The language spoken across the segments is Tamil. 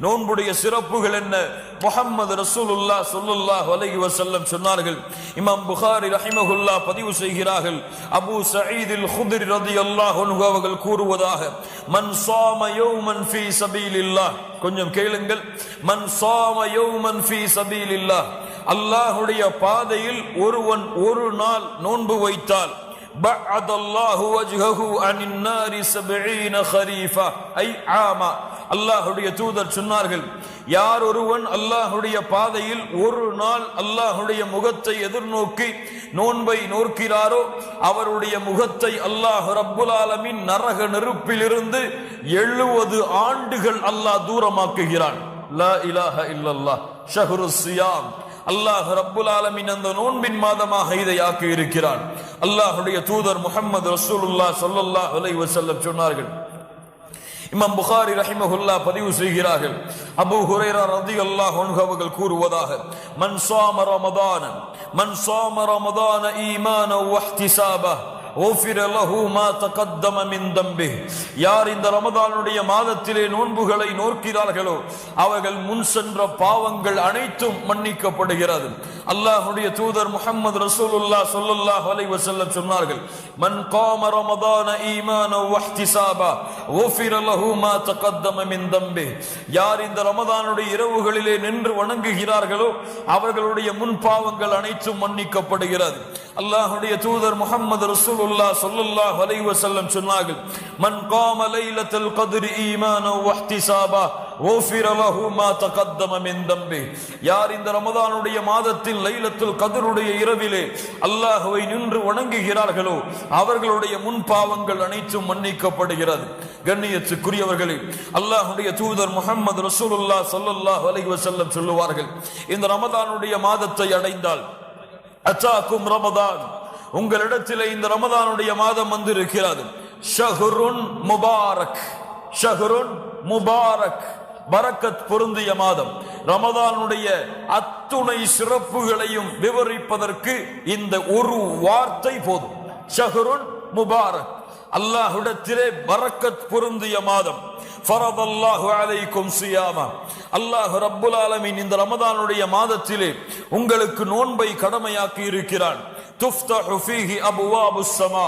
நோன்புடைய சிறப்புகள் என்ன? முஹம்மது ரசூலுல்லாஹ் ஸல்லல்லாஹு அலைஹி வஸல்லம் சொன்னார்கள். இமாம் புகாரி ரஹிமஹுல்லாஹ் பதிவு செய்கிறார்கள். அபூ சயீத் அல் குத்ரி ரலியல்லாஹு அன்ஹு அவர்கள் கூறுவதாக, மன் ஸாம யௌமன் ஃபீ ஸபீலில்லாஹ், கொஞ்சம் கேளுங்கள், மன் ஸாம யௌமன் ஃபீ ஸபீலில்லாஹ், அல்லாஹ்வுடைய பாதையில் ஒருவன் ஒரு நாள் நோன்பு வைத்தால், பஅதல்லாஹு வஜ்ஹஹு அனின் நாரி 70 கரீஃபா ஐ ஆமா. அல்லாஹ்வுடைய தூதர் சொன்னார்கள், யார் ஒருவன் அல்லாஹ்வுடைய பாதையில் ஒரு நாள் அல்லாஹ்வுடைய முகத்தை எதிர்நோக்கி நோன்பை நோக்கிறாரோ அவருடைய முகத்தை அல்லாஹ் ரப்புல் ஆலமீன் நரக நெருப்பிலிருந்து 70 ஆண்டுகள் அல்லாஹ் தூரமாக்குகிறான். லா இலாஹ இல்லல்லாஹ் ஷஹ்ருஸ் ஸியாம். அல்லாஹ் ரப்புல் ஆலமீன் அந்த நோன்பின் மாதமாக இதை ஆக்கி இருக்கிறான். அல்லாஹ்வுடைய தூதர் முஹம்மது ரசூலுல்லாஹ் ஸல்லல்லாஹு அலைஹி வஸல்லம் சொன்னார்கள். இமாம் புகாரி ரஹிமஹுல்லாஹ் பதிவு செய்கிறார்கள். அபூ ஹுரைரா ரலியல்லாஹு அன்ஹு அவர்கள் கூறுவதாக, மன் ஸாம ரமதான ஈமானன் வ இஹ்திசாபன் غفر له ما تقدم من ذنبه. யார் இந்த ரமதானுடைய மாதத்திலே நோன்புகளை நோக்கிறார்களோ அவர்கள் முன் சென்ற பாவங்கள் அனைத்தும் மன்னிக்கப்படுகிறது. அல்லாஹ்வுடைய தூதர் முஹம்மது ரசூலுல்லாஹ் ஸல்லல்லாஹு அலைஹி வஸல்லம் சொன்னார்கள், மன் காம ரமதான ஈமானன் வ இஹ்திசாபன் غفر له ما تقدم من ذنبه. யார் இந்த ரமதானுடைய இரவுகளிலே நின்று வணங்குகிறார்களோ அவர்களுடைய முன் பாவங்கள் அனைத்தும் மன்னிக்கப்படுகிறது. அல்லாஹ்வுடைய தூதர் முஹம்மது ரசூலுல்லாஹ் ஸல்லல்லாஹு அலைஹி வஸல்லம் சொன்னார்கள், மன் காம லைலத்துல் கத்ரி ஈமானன் வ இஹ்திசாபன் غفر له ما تقدم من ذنبه. யார் இந்த ரமதானுடைய மாதத்தில் லைலத்துல் கத்ருடைய இரவிலே அல்லாஹ்வை நின்று வணங்குகிறார்களோ அவர்களுடைய முன் பாவங்கள் அனைத்தும் மன்னிக்கப்படுகிறது. கண்ணியத்துக்குரியவர்களே, அல்லாஹ்வுடைய தூதர் முஹம்மது ரசூலுல்லாஹ் ஸல்லல்லாஹு அலைஹி வஸல்லம் சொல்லுவார்கள், இந்த ரமதானுடைய மாதத்தை அடைந்தால், அத்தாக்கும் ரமதான், உங்களிடத்திலே இந்த ரமதானுடைய மாதம் வந்திருக்கிறது, ஷஹ்ருன் முபாரக், ஷஹ்ருன் முபாரக், பரக்கத் பொருந்திய மாதம். ரமதானுடைய அத்துணை சிறப்புகளையும் விவரிப்பதற்கு இந்த ஒரு வார்த்தை போதும், ஷஹ்ருன் முபாரக், அல்லாஹ்விடத்திலே பரக்கத் பொருந்திய மாதம். ஃபரதல்லாஹு அலைக்கும் ஸியாமா, அல்லாஹ் ரப்புல் ஆலமீன் இந்த ரமதானுடைய மாதத்திலே உங்களுக்கு நோன்பை கடமையாக்கி இருக்கிறான். துஃப்தஹு ஃபீஹி அப்வாபுஸ் ஸமா,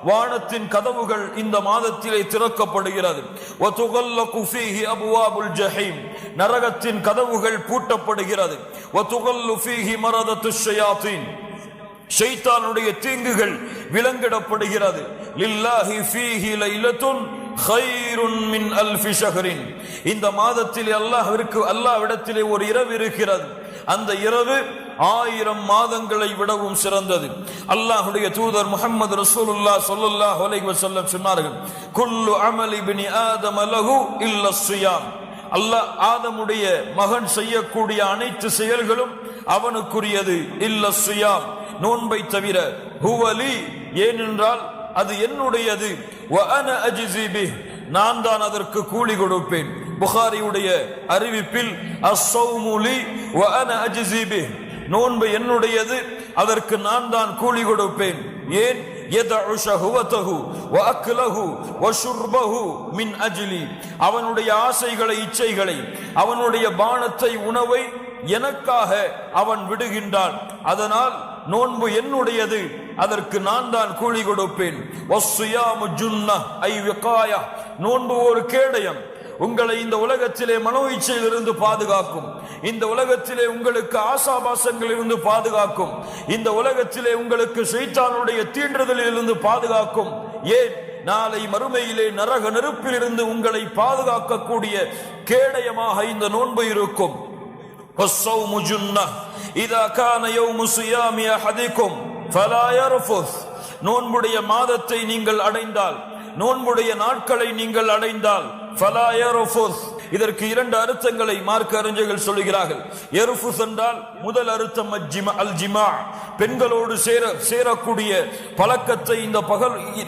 வானத்தின் கதவுகள் இந்த மாதத்திலே திறக்கப்படுகிறது. வ துகல்லகு ஃபீஹி அப்வாபுல் ஜஹீம், நரகத்தின் கதவுகள் பூட்டப்படுகிறது. வ துகல்லு ஃபீஹி மரதத்துஷ் ஷயாத்தீன், ஷைத்தானுடைய தீங்குகள் விலங்கிடப்படுகிறது. லில்லாஹி ஃபீஹி லைலத்துன் கைருன் மின் அல்ஃபி ஷஹ்ரின், இந்த மாதத்தில் அல்லாஹ்விடத்திலே ஒரு இரவு இருக்கிறது, அந்த இரவு 1000 மாதங்களை விடவும் சிறந்தது. அல்லாஹ்வுடைய தூதர் முஹம்மது ரசூலுல்லாஹ் ஸல்லல்லாஹு அலைஹி வஸல்லம் சொன்னார்கள், குல்லு அமலி இப்னி ஆதம லஹு இல்லா ஸியாம், அல்லாஹ் ஆதமுடைய மகன் செய்யக்கூடிய அனைத்து செயல்களும் அவனுக்குரியது, இல்லா ஸியாம், நோன்பை தவிர. ஹுவலி, ஏனென்றால் அது என்னுடையது, வ அன அஜ்ஸி பிஹ், நான் தான் அதற்கு கூலி கொடுப்பேன். புகாரியுடைய அறிவிப்பில் அஸ்ஸௌமு லி வ அன அஜ்ஸி பிஹ், நோன்பு என்னுடையது, அதற்கு நான் தான் கூலி கொடுப்பேன். ஏன்? யதஉ ஷஹவதஹு வ அக்லஹு வ ஷுர்பஹு மின் அஜ்லி, அவனுடைய ஆசைகளை, இச்சைகளை, அவனுடைய பானத்தை, உணவை எனக்காக அவன் விடுகின்றான். அதனால் நோன்பு என்னுடையது, அதற்கு நான் தான் கூலி கொடுப்பேன். வஸ்ஸியாமு ஜுன்னஹ் ஐ விகாயா, நோன்பு ஒரு கேடயம், உங்களை இந்த உலகத்திலே மனோ இச்சையிலிருந்து பாதுகாக்கும், இந்த உலகத்திலே உங்களுக்கு ஆசாபாசங்களில் இருந்து பாதுகாக்கும், இந்த உலகத்திலே உங்களுக்கு ஷைத்தானுடைய தீண்டுதலில் இருந்து பாதுகாக்கும். ஏன்? நாளை மறுமையிலே நரக நெருப்பிலிருந்து உங்களை பாதுகாக்கக்கூடிய கேடயமாக இந்த நோன்பு இருக்கும். வஸ்ஸௌமு ஜுன்னஹ் இதா கான யௌமு ஸியாமி அஹதிக்கும் ஃபலா யர்ஃபுஸ், நோன்புடைய மாதத்தை நீங்கள் அடைந்தால், நோன்புடைய நாட்களை நீங்கள் அடைந்தால், ஃபலா யர்ஃபுஸ், இதற்கு 2 அர்த்தங்களை மார்க்க அறிஞர்கள் சொல்கிறார்கள். யர்ஃபுஸ் என்றால் முதல் அர்த்தம் அல் ஜிமா, பெண்களோடு சேரக்கூடிய பழக்கத்தை இந்த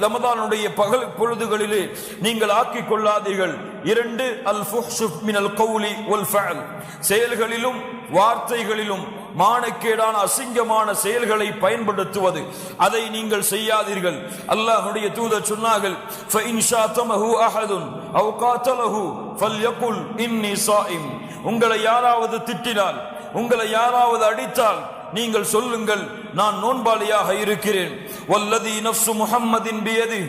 ரமதானுடைய பகல் பொழுதுகளிலே நீங்கள் ஆக்கிக் கொள்ளாதீர்கள். 2 அல் ஃபுஹ்ஷு மினல் கௌலி வல் ஃபஅல், செயல்களிலும் வார்த்தைகளிலும் மானக்கேடான அசிங்கமான செயல்களை பயன்படுத்துவது, அதை நீங்கள் செய்யாதீர்கள். அல்லாஹ்வுடைய தூதர் சொன்னார்கள், ஃபஇன் ஷாதமஹு அஹதுன் அவ் காதலஹு ஃபல்யகுல் இன்னி ஸாயிம். உங்களை யாராவது திட்டினால், உங்களை யாராவது அடித்தால் நீங்கள் சொல்லுங்கள், நான் நோன்பாளியாக இருக்கிறேன். வல்லதி நஃப்சு முஹம்மதின் பியதி,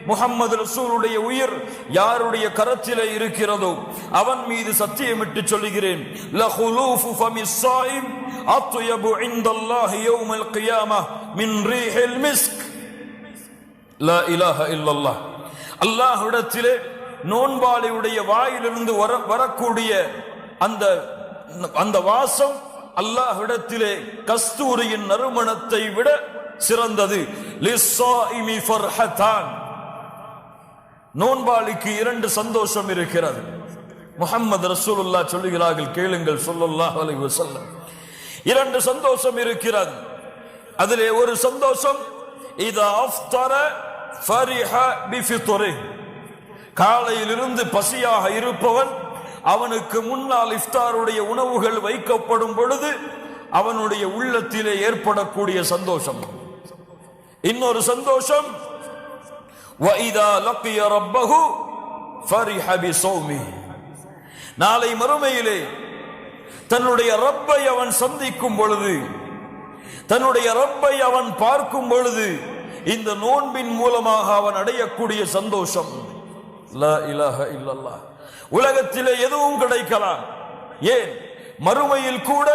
முஹம்மது ரசூலுடைய உயிர் யாருடைய கரத்திலே இருக்கிறதோ அவன் மீது சத்தியமிட்டு சொல்லுகிறேன், லஹுலூஃபு ஃபமிஸ் ஸாயிம் அத்யபு இன்தல்லாஹி யௌமல் கியாமஹ் மின் ரீஹில் மிஸ்க். லா இலாஹ இல்லல்லாஹ். அல்லாஹ்விடத்திலே நோன்பாளியுடைய வாயிலிருந்து வரக்கூடிய அந்த வாசம் அல்லாஹ்விடத்திலே கஸ்தூரியின் நறுமணத்தை விட சிறந்தது. லிஸ்ஸாயிமி ஃபர்ஹதான். நோன்பாளிக்கு 2 சந்தோஷம் இருக்கிறது. முஹம்மது ரசூலுல்லாஹ் சொல்லுகிறார்கள், கேளுங்கள் ஸல்லல்லாஹு அலைஹி வஸல்லம். 2 சந்தோஷம் இருக்கிறது. அதிலே ஒரு சந்தோஷம், இதா அஃப்தர ஃபரிஹ பிஃபித்ரிஹ். காலையிலிருந்து பசியாக இருப்பவன், அவனுக்கு முன்னால் இஃப்தாருடைய உணவுகள் வைக்கப்படும் பொழுது அவனுடைய உள்ளத்திலே ஏற்படக்கூடிய சந்தோஷம். இன்னொரு சந்தோஷம், வஇதா லக்கிய ரப்பஹு ஃபரிஹ பிஸௌமிஹ். நாளை மறுமையிலே தன்னுடைய ரப்பை அவன் சந்திக்கும் பொழுது, தன்னுடைய ரப்பை அவன் பார்க்கும் பொழுது, இந்த நோன்பின் மூலமாக அவன் அடையக்கூடிய சந்தோஷம். லா இலாஹ இல்லல்லாஹ். உலகத்திலே எதுவும் கிடைக்கலாம், ஏன் மறுமையில் கூட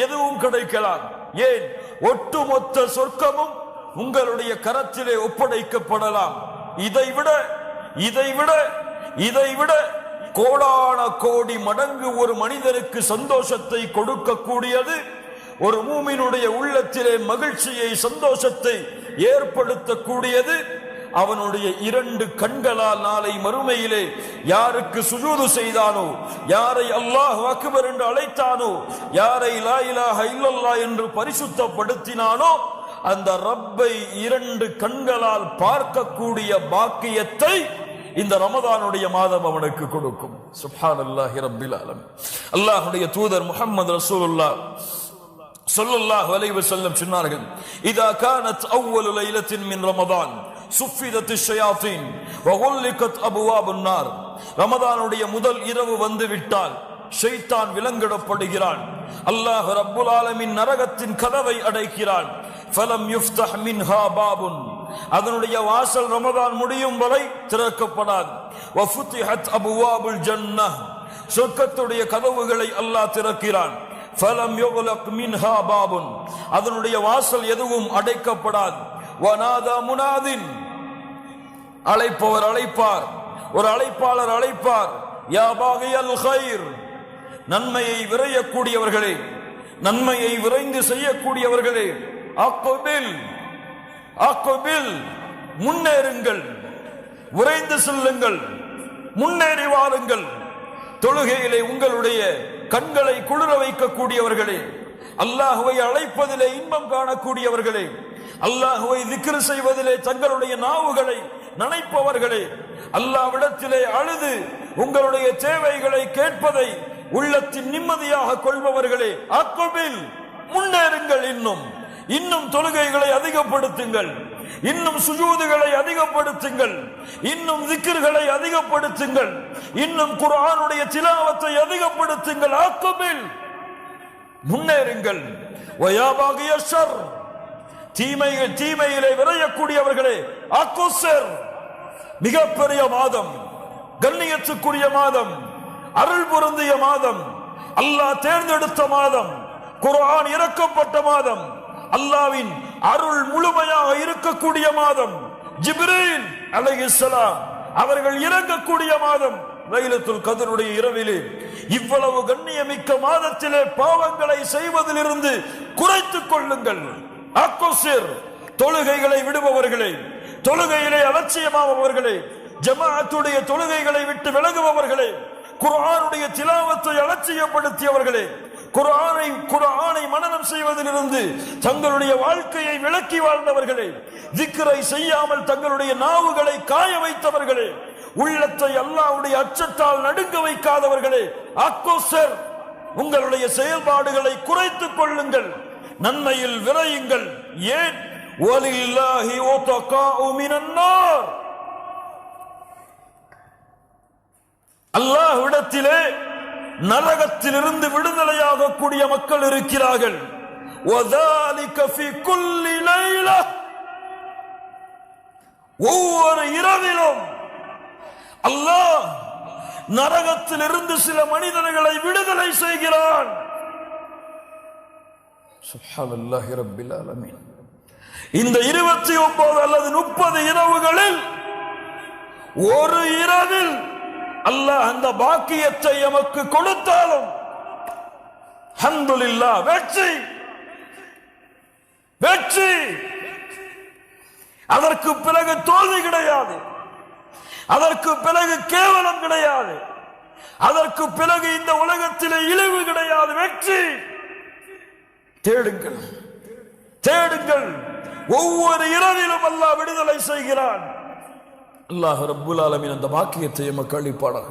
எதுவும் கிடைக்கலாம், ஏன் ஒட்டுமொத்த சொர்க்கமும் உங்களுடைய கரத்திலே ஒப்படைக்கப்படலாம். இதைவிட கோடான கோடி மடங்கு ஒரு மனிதனுக்கு சந்தோஷத்தை கொடுக்கக்கூடியது, ஒரு மூமினுடைய உள்ளத்திலே மகிழ்ச்சியை, சந்தோஷத்தை ஏற்படுத்தக்கூடியது அவனுடைய 2 கண்களால் நாளை மறுமையிலே யாருக்கு சுஜூது செய்தானோ, யாரை அல்லாஹ் அக்பர் என்று அழைத்தானோ, யாரை லா இலாஹ இல்லல்லாஹ் என்று பரிசுத்தப்படுத்தினானோ, அந்த ரப்பை 2 கண்களால் பார்க்கக்கூடிய பாக்கியத்தை இந்த ரமதானுடைய மாதம் அவனுக்கு கொடுக்கும். சுப்ஹானல்லாஹி ரப்பில் ஆலமீன். அல்லாஹ்வுடைய தூதர் முஹம்மது ரசூலுல்லாஹ் ஸல்லல்லாஹு அலைஹி வஸல்லம் சொன்னார்கள், இதா கானத் அவ்வலு லைலத்தின் மின் ரமதான் சுஃபிதத் ஷயாத்தீன் வகுல்லிகத் அபுவாபுன் நார். ரமதானுடைய முதல் இரவு வந்து விட்டால் ஷைத்தான் விலங்கிடப்படுகிறான். அல்லாஹ் ரப்புல் ஆலமீன் நரகத்தின் கதவை அடைக்கிறான். ஃபலம் யுஃப்தஹ் மின்ஹா பாபுன். அதனுடைய வாசல் ரமதான் முடியும் வரை திறக்கப்படாது. வஃபுதிஹத் அபுவாபுல் ஜன்னஹ். சொர்க்கத்துடைய கதவுகளை அல்லாஹ் திறக்கிறான். ஃபலம் யுக்லக் மின்ஹா பாபுன். அதனுடைய வாசல் எதுவும் அடைக்கப்படாது. வநாதா முனாதின். அழைப்பவர் அழைப்பார், ஒரு அழைப்பாளர் அழைப்பார், யா பாகியல் கைர். நன்மையை விரையக்கூடியவர்களே, நன்மையை விரைந்து செய்யக்கூடியவர்களே, அக்பில் அக்பில், முன்னேறுங்கள், விரைந்து செல்லுங்கள், முன்னேறி வாருங்கள். தொழுகையிலே உங்களுடைய கண்களை குளிர வைக்கக்கூடியவர்களே, அல்லாஹ்வை அழைப்பதிலே இன்பம் காணக்கூடியவர்களே, அல்லாஹ்வை திக்ர் செய்வதிலே தங்களுடைய நாவுகளை நனைப்பவர்களே, அல்லாஹ்விடத்திலே அழுது உங்களுடைய தேவைகளை கேட்பதை உள்ளத்தின் நிம்மதியாக கொள்பவர்களே, அக்பில், முன்னேறுங்கள். இன்னும் தொழுகைகளை அதிகப்படுத்துங்கள், இன்னும் சுஜூதுகளை அதிகப்படுத்துங்கள், இன்னும் திக்ர்களை அதிகப்படுத்துங்கள், இன்னும் குர்ஆனுடைய திலாவத்தை அதிகப்படுத்துங்கள். அக்பில், முன்னேறுங்கள். வயா பாகிய ஷர், தீமையிலே விரையக்கூடியவர்களே, அக்குஸர், மிகப்பெரிய மாதம், கண்ணியத்துக்குரிய மாதம், அருள் பொருந்திய மாதம், அல்லாஹ் தேர்ந்தெடுத்த மாதம், குர்ஆன் இறக்கப்பட்ட மாதம், அல்லாஹ்வின் அருள் முழுமையாக இருக்கக்கூடிய மாதம், ஜிப்ரீல் அலைஹிஸ்ஸலாம் அவர்கள் இறங்கக்கூடிய மாதம், லைலத்துல் கத்ருடைய இரவிலே. இவ்வளவு கண்ணியமிக்க மாதத்திலே பாவங்களை செய்வதிலிருந்து குறைத்துக் கொள்ளுங்கள். அக்குஸர், தொழுகைகளை விடுபவர்களே, தொழுகையிலே அலட்சியமானவர்களே, ஜமாஅத்துடைய தொழுகைகளை விட்டு விலகுபவர்களே, குர்ஆனுடைய திலாவத்தை அலட்சியப்படுத்தியவர்களே, குர்ஆனை மனனம் செய்வதிலிருந்து தங்களுடைய வாழ்க்கையை விலக்கி வாழ்ந்தவர்களே, திக்ரை செய்யாமல் தங்களுடைய நாவுகளை காய வைத்தவர்களே, உள்ளத்தை அல்லாஹ்வுடைய அச்சத்தால் நடுங்க வைக்காதவர்களே, அக்குஸர், உங்களுடைய செயல்பாடுகளை குறைத்துக் கொள்ளுங்கள், நன்மையில் விரையுங்கள். ஏன்? வலில்லாஹி உதகாஉ மினன் நார், அல்லாஹ்விடத்திலே நரகத்திலிருந்து விடுதலையாகக்கூடிய மக்கள் இருக்கிறார்கள். வதாலிக ஃபீ குல்லி லைலா, ஒவ்வொரு இரவிலும் அல்லாஹ் நரகத்திலிருந்து சில மனிதர்களை விடுதலை செய்கிறான். சுப்ஹானல்லாஹி ரப்பில் ஆலமீன். இந்த 29 அல்லது 30 இரவுகளில் ஒரு இரவில் அல்லாஹ் அந்த பாக்கியத்தை எமக்கு கொடுத்தாலும் அல்ஹம்துலில்லாஹ், வெற்றி வெற்றி. அதற்கு பிறகு தோல்வி கிடையாது, அதற்கு பிறகு கேவலம் கிடையாது, அதற்கு பிறகு இந்த உலகத்திலே இழிவு கிடையாது. வெற்றி. தேடுங்கள், தேடுங்கள். ஒவ்வொரு இரவிலும் அல்லாஹ் விடுதலை செய்கிறான். அல்லாஹ் ரப்புல் ஆலமீன் அந்த பாக்கியத்தை எமக்கு அளிப்பானாக.